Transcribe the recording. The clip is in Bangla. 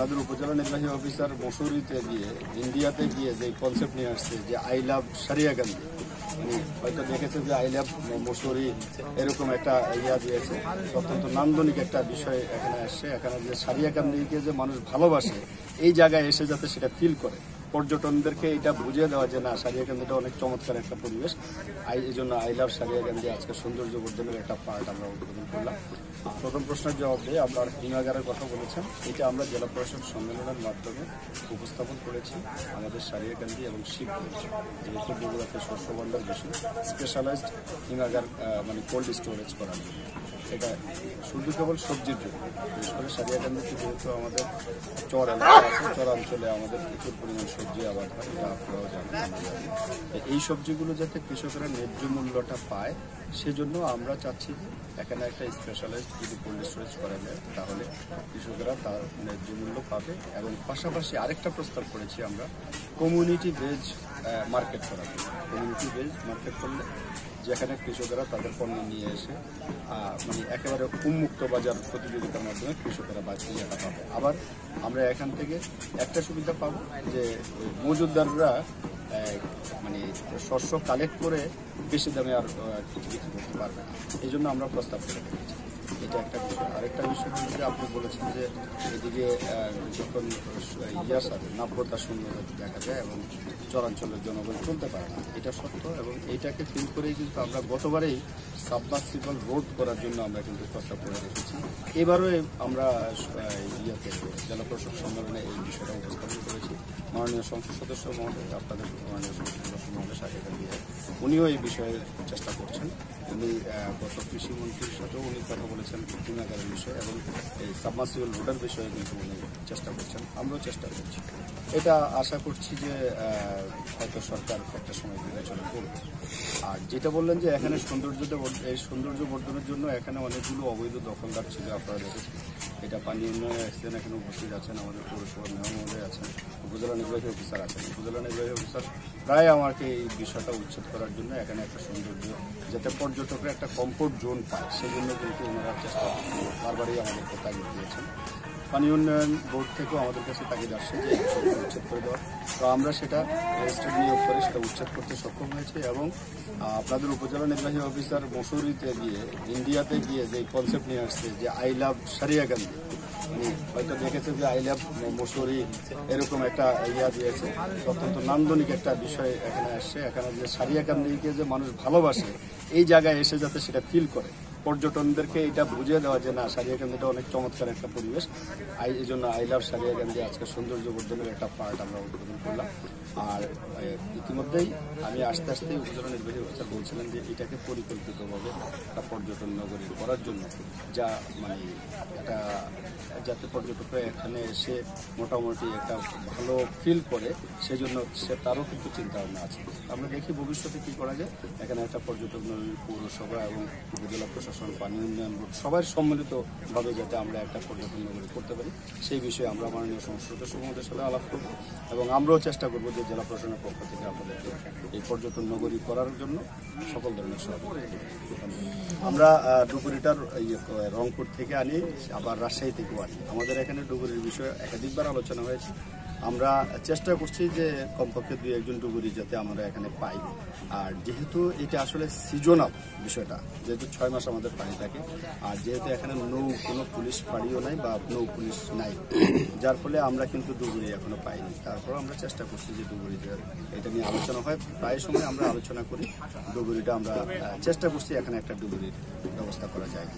আপনাদের উপজেলা নির্বাহী অফিসার মসুরিতে গিয়ে ইন্ডিয়াতে গিয়ে যে কনসেপ্ট নিয়ে আসছে যে আই লাভ সারিয়াকান্দি, মানে হয়তো দেখেছে যে আই লাভ মসুরি এরকম একটা ইয়া দিয়েছে, অত্যন্ত নান্দনিক একটা বিষয় এখানে আসছে। এখানে যে সারিয়াকান্দিকে যে মানুষ ভালোবাসে এই জায়গায় এসে যাতে সেটা ফিল করে, পর্যটনদেরকে এটা বুঝিয়ে দেওয়া যে না সারিয়াকান্দিটা অনেক চমৎকার একটা পরিবেশ। এই জন্য আই লাভ সারিয়াকান্দি আজকে সৌন্দর্য বর্ধনের একটা পার্ট আমরা উদ্বোধন করলাম। প্রথম প্রশ্নের জবাব দিয়ে আপনার হিমাগারের কথা বলেছেন, এটা আমরা জেলা প্রশাসক সম্মেলনের মাধ্যমে উপস্থাপন করেছি। আমাদের সারিয়াকান্দি এবং শিবগঞ্জ যেহেতু বগুড়াতে শস্য ভাণ্ডার বেশি, স্পেশালাইজড হিমাগার মানে কোল্ড স্টোরেজ করা, এটা শুধু কেবল সবজির জন্য। বিশেষ করে সারিয়াকান্দিতে যেহেতু আমাদের চর এলাকা আছে, চরাঞ্চলে আমাদের প্রচুর পরিমাণ সবজি আবাদ হয়, এটা আপনারাও জানেন। এই সবজিগুলো যাতে কৃষকেরা ন্যায্য মূল্যটা পায়, সেজন্য আমরা চাচ্ছি যে এখানে একটা স্পেশালাইজড যদি কোল্ড স্টোরেজ করা যায় তাহলে কৃষকেরা তার ন্যায্য মূল্য পাবে। এবং পাশাপাশি আরেকটা প্রস্তাব করেছি আমরা, কমিউনিটি বেজ মার্কেট করা। কমিউনিটি বেজ মার্কেট করলে যেখানে কৃষকেরা তাদের পণ্য নিয়ে এসে মানে একেবারে উন্মুক্ত বাজার প্রতিযোগিতার মাধ্যমে কৃষকেরা বাজারটা পাবে। আবার আমরা এখান থেকে একটা সুবিধা পাবো যে মজুতদাররা মানে শস্য কালেক্ট করে বেশি দামে আর বিক্রি করতে পারবে না। এই জন্য আমরা প্রস্তাব করে রেখেছি। এটা একটা বিষয়। আরেকটা বিষয় হচ্ছে আপনি বলেছেন যে এদিকে যখন ইয়ার সাথে নাব্যতা শূন্য দেখা যায় এবং চরাঞ্চলের জনগণ চলতে পারে না, এটা সত্য। এবং এইটাকে ফিল করেই কিন্তু আমরা গতবারেই সাবমার্সিবল রোড করার জন্য আমরা কিন্তু প্রস্তাব করে রেখেছি। এবারও আমরা ইয়াতে জেলা প্রশাসক সম্মেলনে এই বিষয়টা উপস্থাপন করেছি। মাননীয় সংসদ সদস্য মহোদয়, আপনাদের মাননীয় সংসদ সদস্য মহোদয় সাহেবের দিয়ে উনিও এই বিষয়ে চেষ্টা করছেন। উনি গত কৃষিমন্ত্রীর সাথেও উনি কথা বলেছেন হিমাগারের বিষয়ে এবং এই সাবমার্সিবল রোডের বিষয়ে কিন্তু উনি চেষ্টা করছেন, আমরাও চেষ্টা করছি। এটা আশা করছি যে হয়তো সরকার একটা সময় বিবেচনা করবে। আর যেটা বললেন যে এখানে এই সৌন্দর্য বর্ধনের জন্য এখানে অনেকগুলো অবৈধ দখলদার ছিল, আপনারা দেখেছেন। এটা পানি উন্নয়ন এসছেন, এখানে উপস্থিত আছেন আমাদের পৌরসভার মেয়র মহোদয় আছেন, উপজেলা নির্বাহী অফিসার আছেন। উপজেলা নির্বাহী অফিসার প্রায় আমাকে এই বিষয়টা উচ্ছেদ করার জন্য এখানে একটা সৌন্দর্য যাতে পর্যটকরা একটা কমফোর্ট জোন পায় সেই জন্য কিন্তু ওনারা চেষ্টা বারবারই আমাদেরকে তাগিদ দিয়েছেন। পানি উন্নয়ন বোর্ড থেকেও আমাদের কাছে তাগিদ আসছে যে উচ্ছেদ করে দেওয়া, তো আমরা সেটা রেজিস্ট্রার নিয়োগ করে সেটা উচ্ছেদ করতে সক্ষম হয়েছে। এবং আপনাদের উপজেলা নির্বাহী অফিসার মসুরিতে গিয়ে ইন্ডিয়াতে গিয়ে যে কনসেপ্ট নিয়ে আসছে যে আই লাভ সারিয়াকান্দি, মানে হয়তো দেখেছে যে আই লাভ মসুরি এরকম একটা ইয়া দিয়েছে, অত্যন্ত নান্দনিক একটা বিষয় এখানে আসছে। এখানে যে সারিয়াকান্দিকে যে মানুষ ভালোবাসে এই জায়গায় এসে যাতে সেটা ফিল করে, পর্যটনদেরকে এটা বুঝিয়ে দেওয়া যে না সারিয়াকান্দিটা অনেক চমৎকার একটা পরিবেশ। এই জন্য আই লাভ সারিয়াকান্দি আজকে সৌন্দর্য বর্ধনের একটা পার্ট আমরা উদ্বোধন করলাম। আর ইতিমধ্যেই আমি আস্তে আস্তে উপজেলা নির্বাহী অফিসার বলছিলেন যে এটাকে পরিকল্পিতভাবে একটা পর্যটন নগরী করার জন্য, যা মানে একটা যাতে পর্যটকরা এখানে এসে মোটামুটি একটা ভালো ফিল করে, সেজন্য তারও কিন্তু চিন্তা ভাবনা আছে। আমরা দেখি ভবিষ্যতে কী করা যায়। এখানে একটা পর্যটন নগরী পৌরসভা এবং উপজেলা প্রশাসন, পানি উন্নয়ন বোর্ড সবার সম্মিলিতভাবে যাতে আমরা একটা পর্যটন নগরী করতে পারি সেই বিষয়ে আমরা মাননীয় সংসদ সদস্য মহোদয়ের সাথে আলাপ করব এবং আমরাও চেষ্টা করব যে জেলা প্রশাসনের পক্ষ থেকে আপনাদেরকে এই পর্যটন নগরী করার জন্য সকল ধরনের সহযোগিতা। আমরা ডুবুরিটার রংপুর থেকে আনি, আবার রাজশাহী থেকেও আনি। আমাদের এখানে ডুবুরির বিষয়ে একাধিকবার আলোচনা হয়েছে। আমরা চেষ্টা করছি যে কমপক্ষে 2-1 ডুবুরি যাতে আমরা এখানে পাই। আর যেহেতু এটা আসলে সিজনাল বিষয়টা, যেহেতু 6 মাস আমাদের পানি থাকে, আর যেহেতু এখানে কোনো পুলিশ ফাঁড়িও নাই বা নৌ পুলিশ নাই, যার ফলে আমরা কিন্তু ডুবুরি এখনো পাইনি। তারপর আমরা চেষ্টা করছি যে ডুবুরি এটা নিয়ে আলোচনা হয়, প্রায় সময় আমরা আলোচনা করি। ডুবুরিটা আমরা চেষ্টা করছি এখানে একটা ডুবুরির ব্যবস্থা করা যায়।